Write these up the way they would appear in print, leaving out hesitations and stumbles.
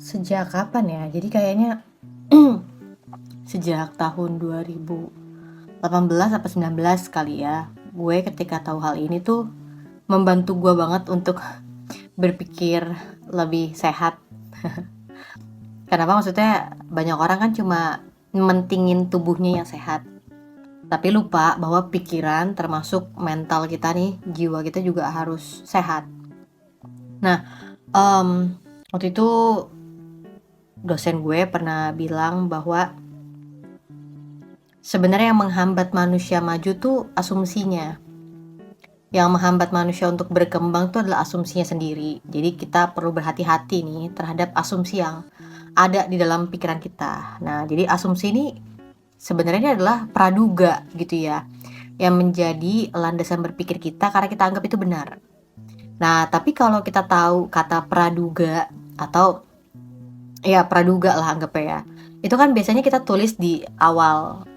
Sejak kapan ya? Jadi kayaknya sejak tahun 2018 atau 19 kali ya. Gue ketika tahu hal ini tuh membantu gue banget untuk berpikir lebih sehat. Kenapa? Maksudnya banyak orang kan cuma mentingin tubuhnya yang sehat, tapi lupa bahwa pikiran termasuk mental kita nih, jiwa kita juga harus sehat. Nah, waktu itu dosen gue pernah bilang bahwa sebenarnya yang menghambat manusia maju tuh asumsinya. Yang menghambat manusia untuk berkembang tuh adalah asumsinya sendiri. Jadi kita perlu berhati-hati nih terhadap asumsi yang ada di dalam pikiran kita. Nah, jadi asumsi ini sebenarnya adalah praduga gitu ya, yang menjadi landasan berpikir kita karena kita anggap itu benar. Nah, tapi kalau kita tahu kata praduga atau ya praduga lah anggapnya ya, itu kan biasanya kita tulis di awal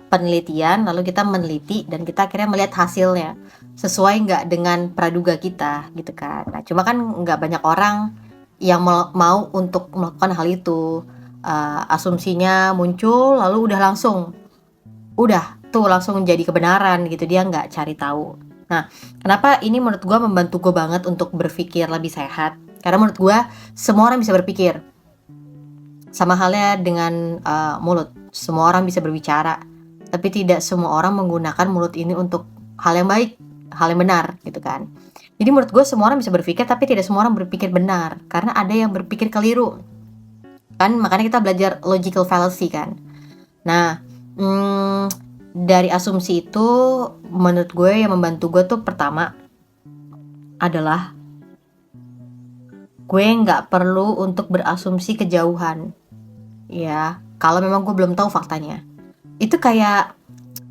penelitian, lalu kita meneliti dan kita akhirnya melihat hasilnya sesuai nggak dengan praduga kita gitu kan. Nah, cuma kan nggak banyak orang yang mau untuk melakukan hal itu. Asumsinya muncul lalu udah tuh langsung jadi kebenaran gitu, dia nggak cari tahu. Nah, kenapa ini menurut gue membantu gue banget untuk berpikir lebih sehat? Karena menurut gue semua orang bisa berpikir. Sama halnya dengan mulut, semua orang bisa berbicara, tapi tidak semua orang menggunakan mulut ini untuk hal yang baik, hal yang benar gitu kan. Jadi menurut gue semua orang bisa berpikir, tapi tidak semua orang berpikir benar, karena ada yang berpikir keliru. Kan makanya kita belajar logical fallacy kan. Nah, dari asumsi itu menurut gue yang membantu gue tuh pertama adalah gue nggak perlu untuk berasumsi kejauhan. Ya, kalau memang gue belum tahu faktanya. Itu kayak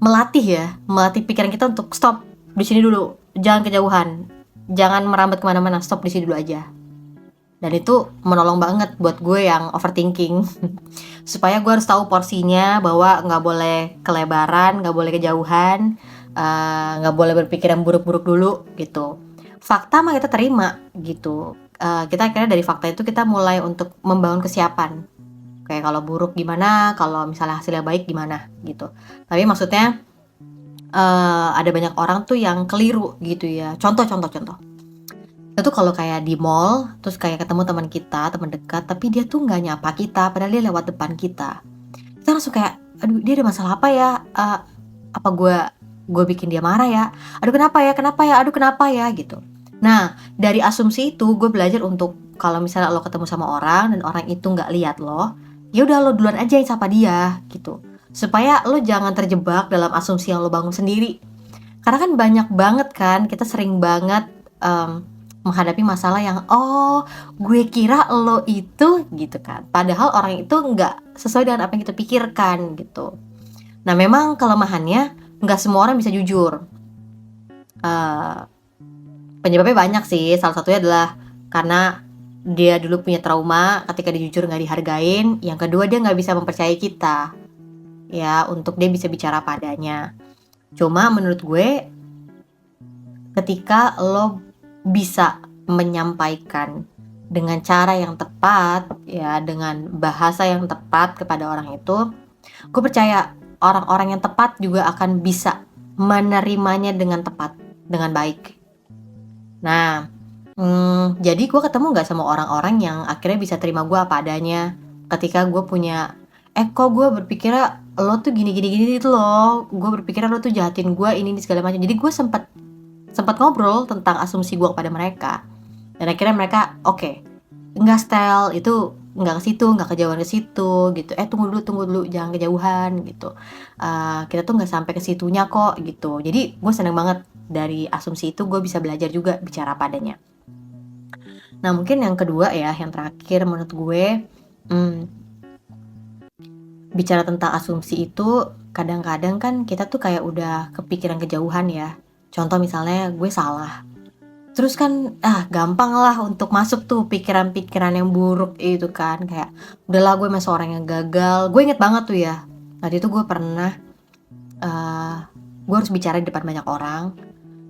melatih pikiran kita untuk stop di sini dulu, jangan kejauhan, jangan merambat kemana-mana, stop di sini dulu aja. Dan itu menolong banget buat gue yang overthinking. Supaya gue harus tahu porsinya, bahwa nggak boleh kelebaran, nggak boleh kejauhan, nggak boleh berpikir yang buruk-buruk dulu gitu. Fakta mah kita terima gitu. Kita akhirnya dari fakta itu kita mulai untuk membangun kesiapan. Kayak kalau buruk gimana, kalau misalnya hasilnya baik gimana gitu. Tapi maksudnya ada banyak orang tuh yang keliru gitu ya. Contoh. Itu kalau kayak di mall, terus kayak ketemu teman kita, teman dekat, tapi dia tuh nggak nyapa kita, padahal dia lewat depan kita. Kita langsung kayak, aduh dia ada masalah apa ya? Apa gue bikin dia marah ya? Aduh kenapa ya? Aduh kenapa ya? Gitu. Nah, dari asumsi itu gue belajar untuk kalau misalnya lo ketemu sama orang dan orang itu nggak lihat lo, ya udah lo duluan aja yang sapa dia gitu. Supaya lo jangan terjebak dalam asumsi yang lo bangun sendiri. Karena kan banyak banget kan, kita sering banget menghadapi masalah yang gue kira lo itu gitu kan. Padahal orang itu nggak sesuai dengan apa yang kita pikirkan gitu. Nah memang kelemahannya nggak semua orang bisa jujur. Penyebabnya banyak sih. Salah satunya adalah karena dia dulu punya trauma ketika dia jujur nggak dihargain. Yang kedua dia nggak bisa mempercayai kita ya untuk dia bisa bicara padanya. Cuma menurut gue ketika lo bisa menyampaikan dengan cara yang tepat ya, dengan bahasa yang tepat kepada orang itu, gue percaya orang-orang yang tepat juga akan bisa menerimanya dengan tepat, dengan baik. Nah, jadi gue ketemu gak sama orang-orang yang akhirnya bisa terima gue apa adanya ketika gue punya kok gue berpikirnya lo tuh gini itu loh, gue berpikirnya lo tuh jahatin gue ini segala macam. Jadi gue sempat ngobrol tentang asumsi gue kepada mereka. Dan akhirnya mereka enggak style itu, enggak ke situ, enggak kejauhan ke situ gitu. Tunggu dulu, jangan kejauhan gitu. Kita tuh enggak sampai ke situnya kok gitu. Jadi gue seneng banget dari asumsi itu gue bisa belajar juga bicara padanya. Nah mungkin yang kedua ya, yang terakhir menurut gue, bicara tentang asumsi itu kadang-kadang kan kita tuh kayak udah kepikiran kejauhan ya. Contoh misalnya gue salah. Terus kan, gampang lah untuk masuk tuh pikiran-pikiran yang buruk itu kan, kayak, udahlah gue emang seorang yang gagal. Gue inget banget tuh ya, waktu itu gue pernah, eee, gue harus bicara di depan banyak orang,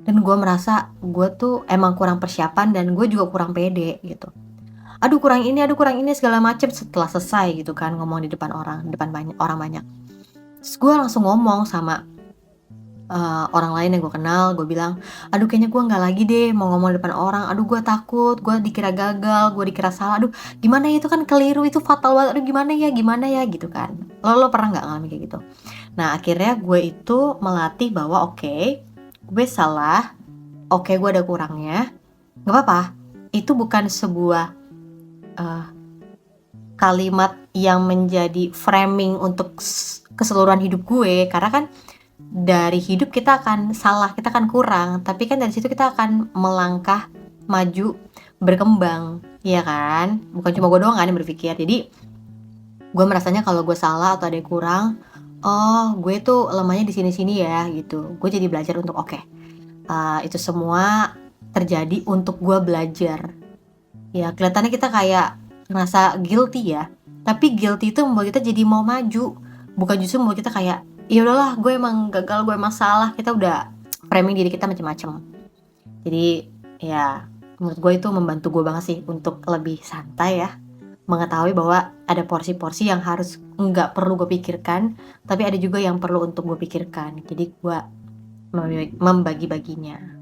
dan gue merasa gue tuh emang kurang persiapan dan gue juga kurang pede gitu. Aduh kurang ini segala macem setelah selesai gitu kan ngomong di depan orang, di depan orang banyak. Terus gue langsung ngomong sama orang lain yang gue kenal, gue bilang, "Aduh kayaknya gue nggak lagi deh mau ngomong di depan orang, aduh gue takut, gue dikira gagal, gue dikira salah, aduh gimana ya itu kan keliru, itu fatal banget, aduh gimana ya," gitu kan. Lo pernah nggak ngalamin kayak gitu? Nah akhirnya gue itu melatih bahwa oke, gue salah, oke gue ada kurangnya, nggak apa-apa, itu bukan sebuah, eee, kalimat yang menjadi framing untuk keseluruhan hidup gue, karena kan dari hidup kita akan salah, kita akan kurang, tapi kan dari situ kita akan melangkah maju, berkembang, ya kan? Bukan cuma gue doang kan yang berpikir. Jadi gue merasanya kalau gue salah atau ada yang kurang, oh gue tuh lemahnya di sini-sini ya gitu. Gue jadi belajar untuk oke, itu semua terjadi untuk gue belajar. Ya kelihatannya kita kayak ngerasa guilty ya, tapi guilty itu membuat kita jadi mau maju, bukan justru membuat kita kayak, ya udahlah gue emang gagal, gue emang salah, kita udah framing diri kita macam-macam. Jadi ya menurut gue itu membantu gue banget sih untuk lebih santai ya, mengetahui bahwa ada porsi-porsi yang harus nggak perlu gue pikirkan, tapi ada juga yang perlu untuk gue pikirkan. Jadi gue membagi-baginya.